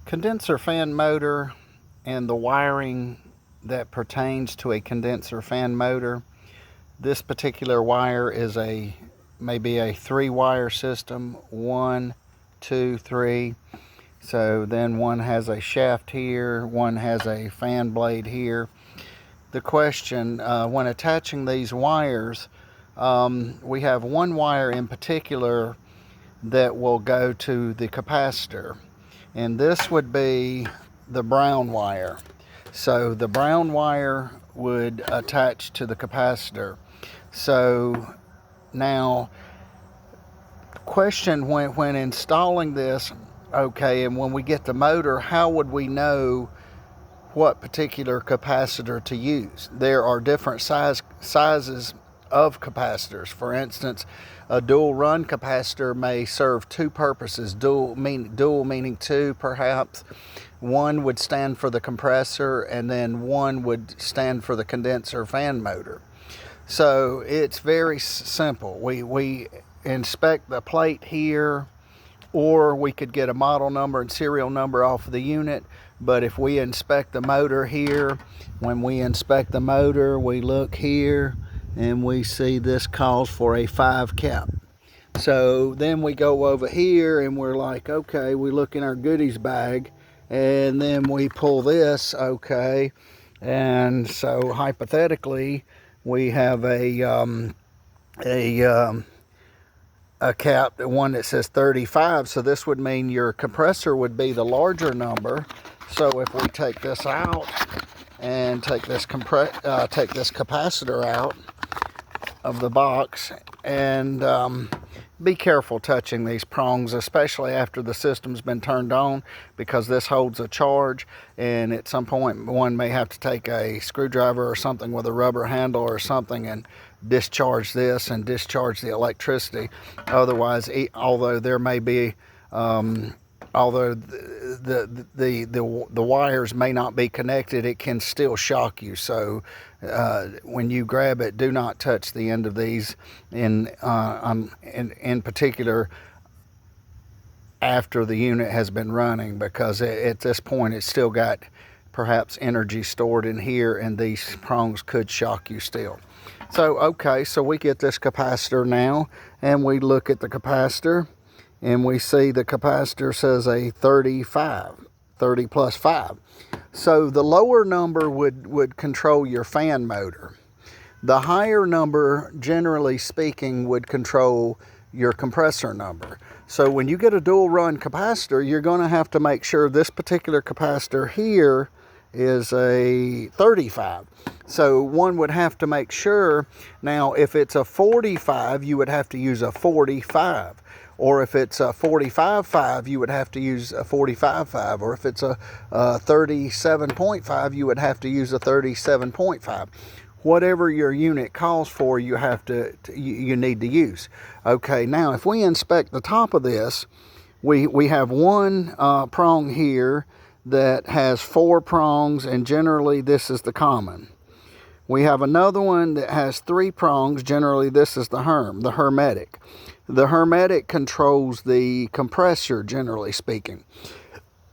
Condenser fan motor and the wiring that pertains to a condenser fan motor. This particular wire is maybe a 3-wire system, 1, 2, 3. So then one has a shaft here, one has a fan blade here. The question, when attaching these wires, we have one wire in particular that will go to the capacitor, and this would be the brown wire. So the brown wire would attach to the capacitor. So now, question, when installing this, okay, and when we get the motor, how would we know what particular capacitor to use? There are different sizes of capacitors. For instance, a dual run capacitor may serve two purposes. Dual meaning two, perhaps. One would stand for the compressor, and then one would stand for the condenser fan motor. So it's very simple. We inspect the plate here, or we could get a model number and serial number off of the unit. But if we inspect the motor here, when we inspect the motor, we look here and we see this calls for a 5 cap. So then we go over here and we're like, okay, we look in our goodies bag and then we pull this, okay. And so hypothetically, we have a cap, the one that says 35. So this would mean your compressor would be the larger number. So if we take this out and take this capacitor out of the box, and be careful touching these prongs, especially after the system's been turned on, because this holds a charge, and at some point one may have to take a screwdriver or something with a rubber handle or something and discharge this and discharge the electricity. Otherwise, although there may be although the wires may not be connected, it can still shock you. So when you grab it, do not touch the end of these, in particular after the unit has been running, because at this point it's still got perhaps energy stored in here, and these prongs could shock you still. So okay, so we get this capacitor now, and we look at the capacitor, and we see the capacitor says a 35, 30 plus 5. So the lower number would control your fan motor. The higher number, generally speaking, would control your compressor number. So when you get a dual run capacitor, you're going to have to make sure this particular capacitor here is a 35. So one would have to make sure. Now if it's a 45, you would have to use a 45. Or if it's a 45.5, you would have to use a 45.5. Or if it's a 37.5, you would have to use a 37.5. Whatever your unit calls for, you need to use. Okay, now if we inspect the top of this, we have one prong here that has 4 prongs, and generally this is the common. We have another one that has 3 prongs. Generally this is the hermetic. The hermetic controls the compressor, generally speaking.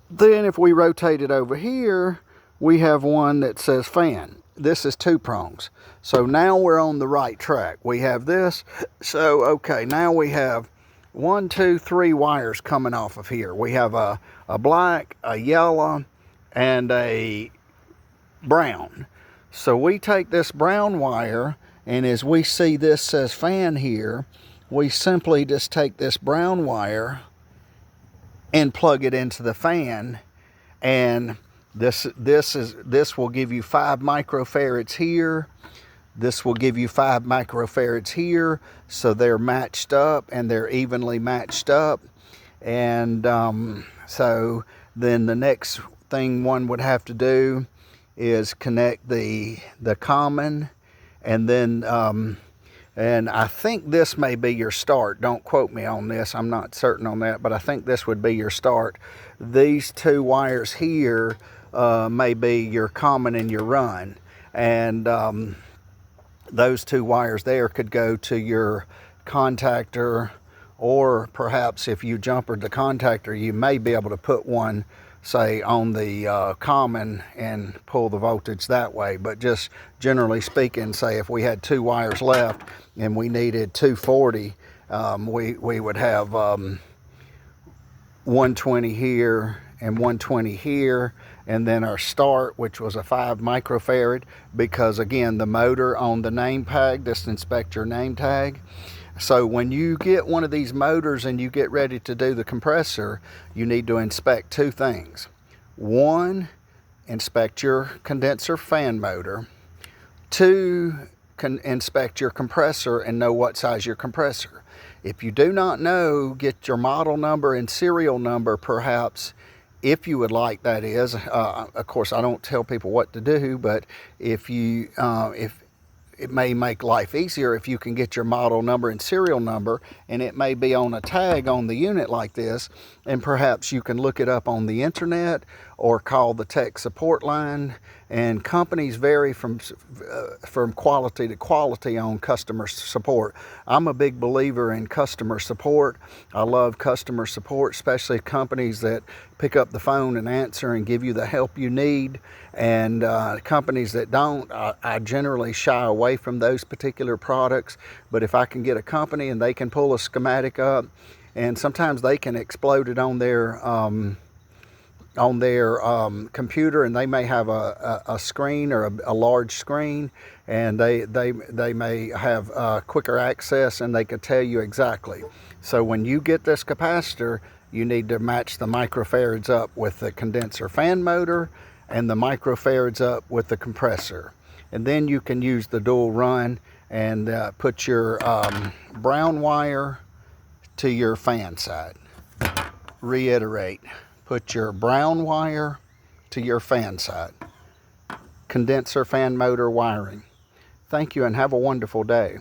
Then if we rotate it over here, we have one that says fan. This is 2 prongs. So now we're on the right track. We have this. So okay, now we have 1, 2, 3 wires coming off of here. We have a black, a yellow, and a brown. So we take this brown wire, and as we see this says fan here, we simply just take this brown wire and plug it into the fan, and this will give you 5 microfarads here. This will give you 5 microfarads here. So they're matched up, and they're evenly matched up. And so then the next thing one would have to do is connect the common, and then and I think this may be your start. Don't quote me on this, I'm not certain on that, but I think this would be your start. These 2 wires here may be your common and your run, and those 2 wires there could go to your contactor, or perhaps if you jumpered the contactor, you may be able to put one say on the common and pull the voltage that way. But just generally speaking, say if we had 2 wires left and we needed 240, we would have 120 here and 120 here, and then our start, which was a 5 microfarad, because again, the motor on the name tag, just inspect your name tag. So when you get one of these motors and you get ready to do the compressor, you need to inspect 2 things. 1, inspect your condenser fan motor. 2, inspect your compressor and know what size your compressor. If you do not know, get your model number and serial number perhaps, if you would like, that is. Of course, I don't tell people what to do, but if it may make life easier if you can get your model number and serial number, and it may be on a tag on the unit like this, and perhaps you can look it up on the internet or call the tech support line. And companies vary from quality to quality on customer support. I'm a big believer in customer support. I love customer support, especially companies that pick up the phone and answer and give you the help you need. And companies that don't, I generally shy away from those particular products. But if I can get a company and they can pull a schematic up, and sometimes they can explode it on their computer, and they may have a screen or a large screen, and they may have quicker access, and they could tell you exactly. So when you get this capacitor, you need to match the microfarads up with the condenser fan motor and the microfarads up with the compressor. And then you can use the dual run and put your brown wire to your fan side. Reiterate, put your brown wire to your fan side. Condenser fan motor wiring. Thank you and have a wonderful day.